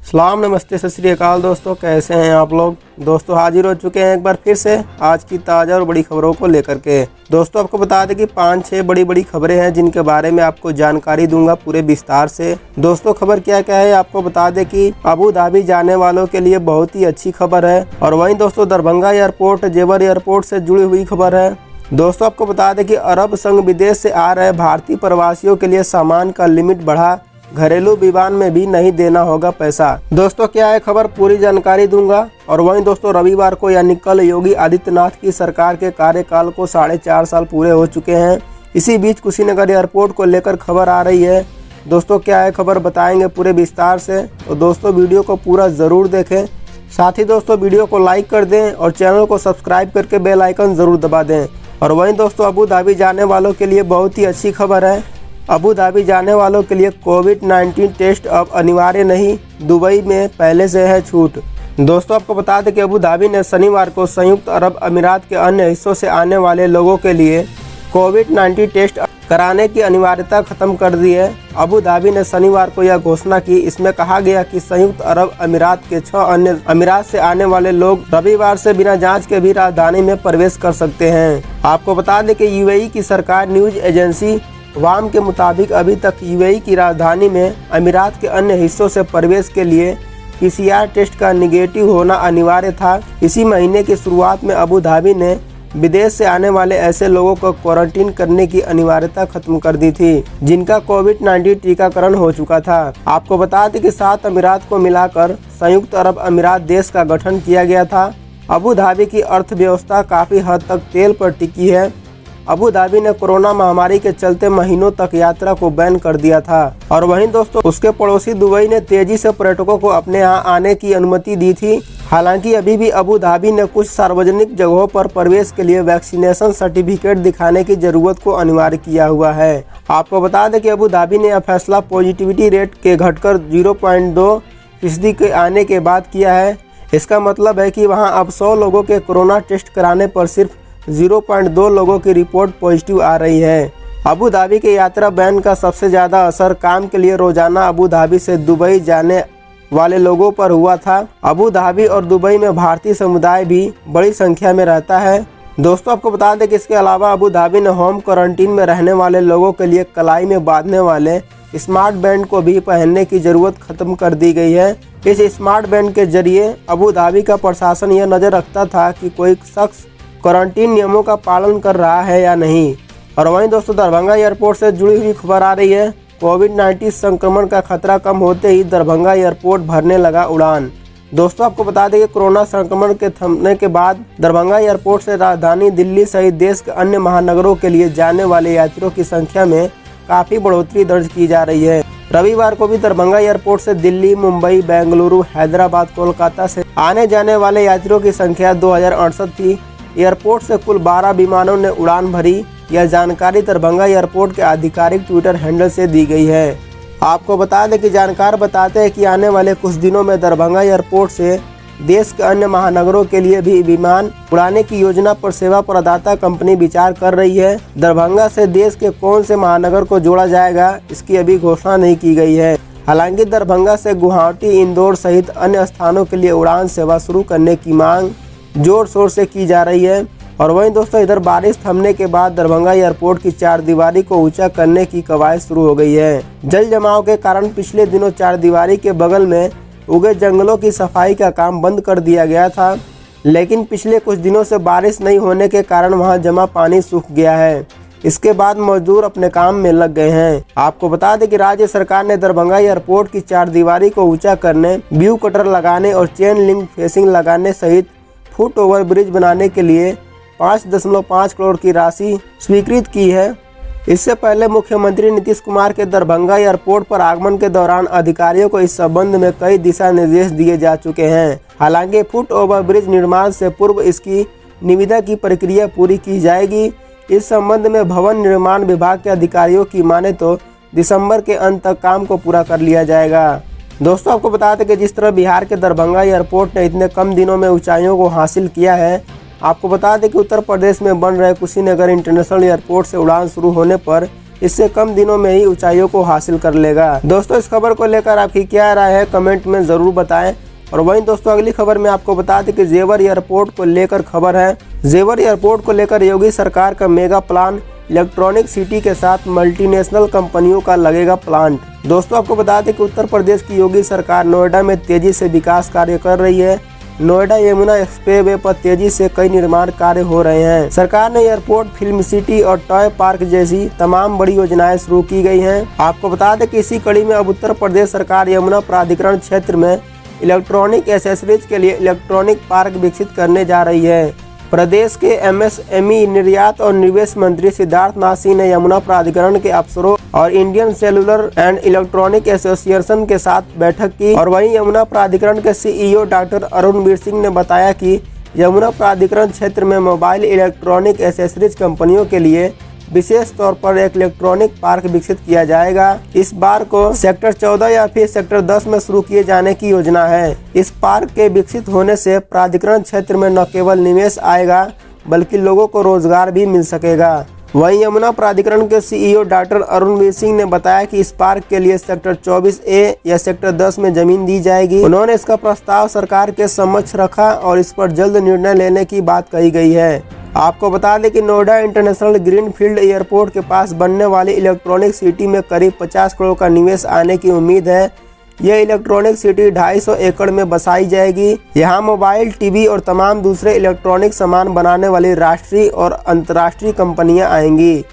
सलाम नमस्ते सत श्री अकाल दोस्तों, कैसे हैं आप लोग। दोस्तों हाजिर हो चुके हैं एक बार फिर से आज की ताज़ा और बड़ी खबरों को लेकर के। दोस्तों आपको बता दें कि 5-6 बड़ी खबरें हैं जिनके बारे में आपको जानकारी दूंगा पूरे विस्तार से। दोस्तों खबर क्या है आपको बता दें कि अबू धाबी जाने वालों के लिए बहुत ही अच्छी खबर है। और वहीं दोस्तों दरभंगा एयरपोर्ट जेवर एयरपोर्ट से जुड़ी हुई खबर है। दोस्तों आपको बता दें कि अरब संघ विदेश से आ रहे भारतीय प्रवासियों के लिए सामान का लिमिट बढ़ा, घरेलू विमान में भी नहीं देना होगा पैसा। दोस्तों क्या है खबर, पूरी जानकारी दूंगा। और वहीं दोस्तों रविवार को यानी कल योगी आदित्यनाथ की सरकार के कार्यकाल को 4.5 साल पूरे हो चुके हैं। इसी बीच कुशीनगर एयरपोर्ट को लेकर खबर आ रही है। दोस्तों क्या है खबर बताएंगे पूरे विस्तार से, तो दोस्तों वीडियो को पूरा जरूर देखें। साथ ही दोस्तों वीडियो को लाइक कर दें और चैनल को सब्सक्राइब करके बेल आइकन जरूर दबा दें। और वहीं दोस्तों अबू धाबी जाने वालों के लिए बहुत ही अच्छी खबर है। अबू धाबी जाने वालों के लिए कोविड-19 टेस्ट अब अनिवार्य नहीं, दुबई में पहले से है छूट। दोस्तों आपको बता दें कि अबू धाबी ने शनिवार को संयुक्त अरब अमीरात के अन्य हिस्सों से आने वाले लोगों के लिए कोविड-19 टेस्ट कराने की अनिवार्यता खत्म कर दी है। अबू धाबी ने शनिवार को यह घोषणा की। इसमें कहा गया कि संयुक्त अरब अमीरात के 6 अन्य अमीरात से आने वाले लोग रविवार से बिना जांच के भी राजधानी में प्रवेश कर सकते हैं। आपको बता दें कि यूएई की सरकार न्यूज एजेंसी वाम के मुताबिक अभी तक यूएई की राजधानी में अमीरात के अन्य हिस्सों से प्रवेश के लिए पीसीआर टेस्ट का निगेटिव होना अनिवार्य था। इसी महीने की शुरुआत में अबू धाबी ने विदेश से आने वाले ऐसे लोगों को क्वारंटीन करने की अनिवार्यता खत्म कर दी थी जिनका कोविड-19 टीकाकरण हो चुका था। आपको बता दें कि 7 अमीरात को मिलाकर संयुक्त अरब अमीरात देश का गठन किया गया था। अबू धाबी की अर्थव्यवस्था काफी हद तक तेल पर टिकी है। अबू धाबी ने कोरोना महामारी के चलते महीनों तक यात्रा को बैन कर दिया था। और वहीं दोस्तों उसके पड़ोसी दुबई ने तेजी से पर्यटकों को अपने यहाँ आने की अनुमति दी थी। हालांकि अभी भी अबू धाबी ने कुछ सार्वजनिक जगहों पर प्रवेश के लिए वैक्सीनेशन सर्टिफिकेट दिखाने की जरूरत को अनिवार्य किया हुआ है। आपको बता दें कि अबू धाबी ने यह फैसला पॉजिटिविटी रेट के घटकर 0.2% के आने के बाद किया है। इसका मतलब है कि वहाँ अब 100 लोगों के कोरोना टेस्ट कराने पर सिर्फ 0.2 लोगों की रिपोर्ट पॉजिटिव आ रही है। अबू धाबी के यात्रा बैन का सबसे ज़्यादा असर काम के लिए रोजाना अबू धाबी से दुबई जाने वाले लोगों पर हुआ था। अबू धाबी और दुबई में भारतीय समुदाय भी बड़ी संख्या में रहता है। दोस्तों आपको बता दें कि इसके अलावा अबू धाबी ने होम क्वारंटीन में रहने वाले लोगों के लिए कलाई में बांधने वाले स्मार्ट बैंड को भी पहनने की जरूरत खत्म कर दी गई है। इस स्मार्ट बैंड के जरिए अबू धाबी का प्रशासन यह नजर रखता था कि कोई शख्स क्वारंटीन नियमों का पालन कर रहा है या नहीं। और वहीं दोस्तों दरभंगा एयरपोर्ट से जुड़ी हुई खबर आ रही है। कोविड-19 संक्रमण का खतरा कम होते ही दरभंगा एयरपोर्ट भरने लगा उड़ान। दोस्तों आपको बता दें कि कोरोना संक्रमण के थमने के बाद दरभंगा एयरपोर्ट से राजधानी दिल्ली सहित देश के अन्य महानगरों के लिए जाने वाले यात्रियों की संख्या में काफी बढ़ोतरी दर्ज की जा रही है। रविवार को भी दरभंगा एयरपोर्ट से दिल्ली, मुंबई, बेंगलुरु, हैदराबाद, कोलकाता से आने जाने वाले यात्रियों की संख्या 2068 थी। एयरपोर्ट से कुल 12 विमानों ने उड़ान भरी। यह जानकारी दरभंगा एयरपोर्ट के आधिकारिक ट्विटर हैंडल से दी गई है। आपको बता दें कि जानकार बताते हैं कि आने वाले कुछ दिनों में दरभंगा एयरपोर्ट से देश के अन्य महानगरों के लिए भी विमान उड़ाने की योजना पर सेवा प्रदाता कंपनी विचार कर रही है। दरभंगा से देश के कौन से महानगर को जोड़ा जाएगा इसकी अभी घोषणा नहीं की गई है। हालांकि दरभंगा से गुवाहाटी, इंदौर सहित अन्य स्थानों के लिए उड़ान सेवा शुरू करने की मांग जोर शोर से की जा रही है। और वहीं दोस्तों इधर बारिश थमने के बाद दरभंगा एयरपोर्ट की 4 दीवारी को ऊंचा करने की कवायद शुरू हो गई है। जल जमाव के कारण पिछले दिनों 4 दीवारी के बगल में उगे जंगलों की सफाई का काम बंद कर दिया गया था, लेकिन पिछले कुछ दिनों से बारिश नहीं होने के कारण वहां जमा पानी सूख गया है। इसके बाद मजदूर अपने काम में लग गए हैं। आपको बता दें कि राज्य सरकार ने दरभंगा एयरपोर्ट की 4 दीवारी को ऊंचा करने, व्यू कटर लगाने और चेन लिंक फेसिंग लगाने सहित फुट ओवर ब्रिज बनाने के लिए 5.5 करोड़ की राशि स्वीकृत की है। इससे पहले मुख्यमंत्री नीतीश कुमार के दरभंगा एयरपोर्ट पर आगमन के दौरान अधिकारियों को इस संबंध में कई दिशा निर्देश दिए जा चुके हैं। हालांकि फुट ओवर ब्रिज निर्माण से पूर्व इसकी निविदा की प्रक्रिया पूरी की जाएगी। इस संबंध में भवन निर्माण विभाग के अधिकारियों की माने तो दिसंबर के अंत तक काम को पूरा कर लिया जाएगा। दोस्तों आपको बता दें कि जिस तरह बिहार के दरभंगा एयरपोर्ट ने इतने कम दिनों में ऊंचाइयों को हासिल किया है, आपको बता दें कि उत्तर प्रदेश में बन रहे कुशीनगर इंटरनेशनल एयरपोर्ट से उड़ान शुरू होने पर इससे कम दिनों में ही ऊंचाइयों को हासिल कर लेगा। दोस्तों इस खबर को लेकर आपकी क्या राय है कमेंट में जरूर बताएं। और वहीं दोस्तों अगली खबर में आपको बता दें कि जेवर एयरपोर्ट को लेकर खबर है। जेवर एयरपोर्ट को लेकर योगी सरकार का मेगा प्लान, इलेक्ट्रॉनिक सिटी के साथ मल्टीनेशनल कंपनियों का लगेगा प्लांट। दोस्तों आपको बता दें कि उत्तर प्रदेश की योगी सरकार नोएडा में तेजी से विकास कार्य कर रही है। नोएडा यमुना एक्सप्रेसवे पर तेजी से कई निर्माण कार्य हो रहे हैं। सरकार ने एयरपोर्ट, फिल्म सिटी और टॉय पार्क जैसी तमाम बड़ी योजनाएं शुरू की गई हैं। आपको बता दें कि इसी कड़ी में अब उत्तर प्रदेश सरकार यमुना प्राधिकरण क्षेत्र में इलेक्ट्रॉनिक एसेसरीज के लिए इलेक्ट्रॉनिक पार्क विकसित करने जा रही है। प्रदेश के एमएसएमई, निर्यात और निवेश मंत्री सिद्धार्थ नाथ सिंह ने यमुना प्राधिकरण के अफसरों और Indian cellular and electronic association के साथ बैठक की। और वहीं यमुना प्राधिकरण के सीईओ डॉक्टर अरुणवीर सिंह ने बताया कि यमुना प्राधिकरण क्षेत्र में मोबाइल इलेक्ट्रॉनिक एसेसरीज कंपनियों के लिए विशेष तौर पर एक इलेक्ट्रॉनिक पार्क विकसित किया जाएगा। इस बार को सेक्टर 14 या फिर सेक्टर 10 में शुरू किए जाने की योजना है। इस पार्क के विकसित होने से प्राधिकरण क्षेत्र में न केवल निवेश आएगा बल्कि लोगों को रोजगार भी मिल सकेगा। वहीं यमुना प्राधिकरण के सीईओ डॉक्टर अरुणवीर सिंह ने बताया कि इस पार्क के लिए सेक्टर 24A या सेक्टर 10 में जमीन दी जाएगी। उन्होंने इसका प्रस्ताव सरकार के समक्ष रखा और इस पर जल्द निर्णय लेने की बात कही गई है। आपको बता दें कि नोएडा इंटरनेशनल ग्रीनफील्ड एयरपोर्ट के पास बनने वाली इलेक्ट्रॉनिक सिटी में करीब 50 करोड़ का निवेश आने की उम्मीद है। यह इलेक्ट्रॉनिक सिटी 250 एकड़ में बसाई जाएगी। यहाँ मोबाइल, टीवी और तमाम दूसरे इलेक्ट्रॉनिक सामान बनाने वाली राष्ट्रीय और अंतर्राष्ट्रीय कंपनियां आएंगी।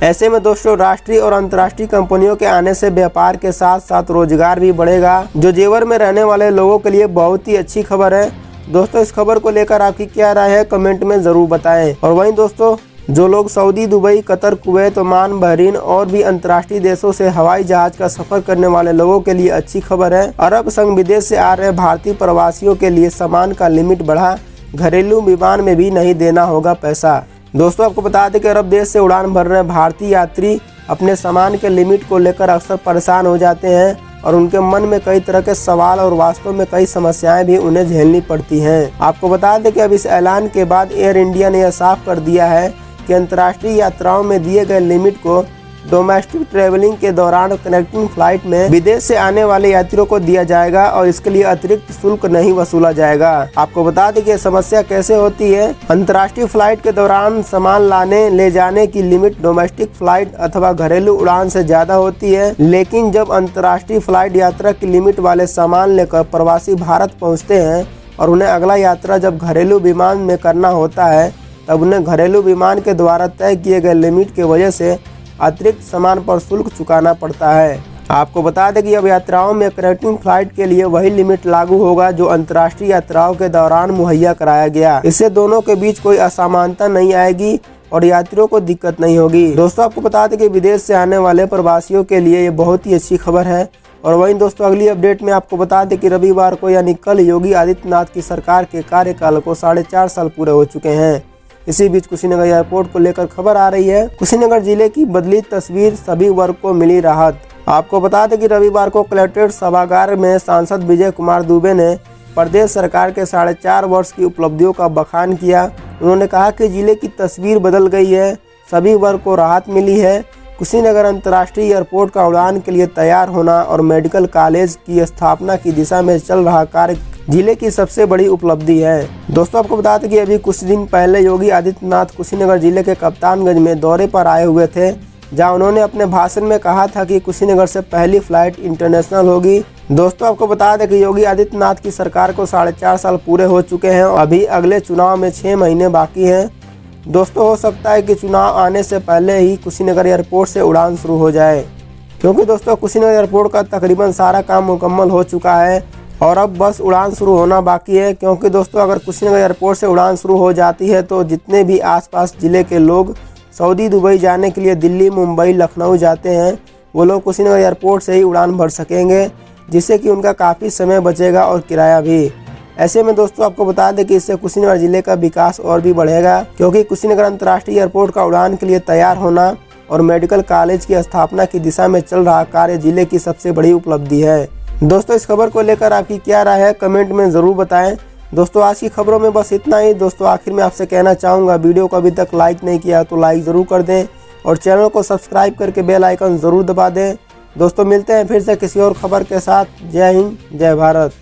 ऐसे में दोस्तों राष्ट्रीय और अंतर्राष्ट्रीय कंपनियों के आने से व्यापार के साथ साथ रोजगार भी बढ़ेगा, जो जेवर में रहने वाले लोगों के लिए बहुत ही अच्छी खबर है। दोस्तों इस खबर को लेकर आपकी क्या राय है कमेंट में जरूर बताएं। और वहीं दोस्तों जो लोग Saudi, Dubai, Qatar, Kuwait, Oman, Bahrain और भी अंतर्राष्ट्रीय देशों से हवाई जहाज का सफर करने वाले लोगों के लिए अच्छी खबर है। अरब संघ विदेश से आ रहे भारतीय प्रवासियों के लिए सामान का लिमिट बढ़ा, घरेलू विमान में भी नहीं देना होगा पैसा। दोस्तों आपको बता दें कि अरब देश से उड़ान भर रहे भारतीय यात्री अपने सामान के लिमिट को लेकर अक्सर परेशान हो जाते हैं और उनके मन में कई तरह के सवाल और वास्तव में कई समस्याएं भी उन्हें झेलनी पड़ती हैं। आपको बता दें कि अब इस ऐलान के बाद एयर इंडिया ने यह साफ कर दिया है कि अंतर्राष्ट्रीय यात्राओं में दिए गए लिमिट को डोमेस्टिक ट्रेवलिंग के दौरान कनेक्टिंग फ्लाइट में विदेश से आने वाले यात्रियों को दिया जाएगा और इसके लिए अतिरिक्त शुल्क नहीं वसूला जाएगा। आपको बता दें कि समस्या कैसे होती है। अंतर्राष्ट्रीय फ्लाइट के दौरान सामान लाने ले जाने की लिमिट डोमेस्टिक फ्लाइट अथवा घरेलू उड़ान से ज्यादा होती है, लेकिन जब अंतर्राष्ट्रीय फ्लाइट यात्रा की लिमिट वाले सामान लेकर प्रवासी भारत पहुँचते हैं और उन्हें अगला यात्रा जब घरेलू विमान में करना होता है तब उन्हें घरेलू विमान के द्वारा तय किए गए लिमिट की वजह से अतिरिक्त सामान पर शुल्क चुकाना पड़ता है। आपको बता दें कि अब यात्राओं में कनेक्टिंग फ्लाइट के लिए वही लिमिट लागू होगा जो अंतर्राष्ट्रीय यात्राओं के दौरान मुहैया कराया गया। इससे दोनों के बीच कोई असमानता नहीं आएगी और यात्रियों को दिक्कत नहीं होगी। दोस्तों आपको बता दें कि विदेश से आने वाले प्रवासियों के लिए ये बहुत ही अच्छी खबर है। और वहीं दोस्तों अगली अपडेट में आपको बता दें कि रविवार को यानी कल योगी आदित्यनाथ की सरकार के कार्यकाल को 4.5 साल पूरे हो चुके हैं। इसी बीच कुशीनगर एयरपोर्ट को लेकर खबर आ रही है। कुशीनगर जिले की बदली तस्वीर, सभी वर्ग को मिली राहत। आपको बता दें कि रविवार को कलेक्ट्रेट सभागार में सांसद विजय कुमार दुबे ने प्रदेश सरकार के 4.5 वर्ष की उपलब्धियों का बखान किया। उन्होंने कहा कि जिले की तस्वीर बदल गई है, सभी वर्ग को राहत मिली है। कुशीनगर अंतर्राष्ट्रीय एयरपोर्ट का उड़ान के लिए तैयार होना और मेडिकल कॉलेज की स्थापना की दिशा में चल रहा कार्य जिले की सबसे बड़ी उपलब्धि है। दोस्तों आपको बता दें कि अभी कुछ दिन पहले योगी आदित्यनाथ कुशीनगर जिले के कप्तानगंज में दौरे पर आए हुए थे, जहां उन्होंने अपने भाषण में कहा था कि कुशीनगर से पहली फ्लाइट इंटरनेशनल होगी। दोस्तों आपको बता दें कि योगी आदित्यनाथ की सरकार को 4.5 साल पूरे हो चुके हैं और अभी अगले चुनाव में 6 महीने बाकी हैं। दोस्तों हो सकता है कि चुनाव आने से पहले ही कुशीनगर एयरपोर्ट से उड़ान शुरू हो जाए, क्योंकि दोस्तों कुशीनगर एयरपोर्ट का तकरीबन सारा काम मुकम्मल हो चुका है और अब बस उड़ान शुरू होना बाकी है। क्योंकि दोस्तों अगर कुशीनगर एयरपोर्ट से उड़ान शुरू हो जाती है तो जितने भी आसपास ज़िले के लोग सऊदी, दुबई जाने के लिए दिल्ली, मुंबई, लखनऊ जाते हैं वो लोग कुशीनगर एयरपोर्ट से ही उड़ान भर सकेंगे, जिससे कि उनका काफ़ी समय बचेगा और किराया भी। ऐसे में दोस्तों आपको बता दें कि इससे कुशीनगर जिले का विकास और भी बढ़ेगा, क्योंकि कुशीनगर अंतर्राष्ट्रीय एयरपोर्ट का उड़ान के लिए तैयार होना और मेडिकल कॉलेज की स्थापना की दिशा में चल रहा कार्य जिले की सबसे बड़ी उपलब्धि है। दोस्तों इस खबर को लेकर आपकी क्या राय है कमेंट में ज़रूर बताएं। दोस्तों आज की खबरों में बस इतना ही। दोस्तों आखिर में आपसे कहना चाहूँगा, वीडियो को अभी तक लाइक नहीं किया तो लाइक ज़रूर कर दें, और चैनल को सब्सक्राइब करके बेल आइकन ज़रूर दबा दें। दोस्तों मिलते हैं फिर से किसी और खबर के साथ। जय हिंद, जय भारत।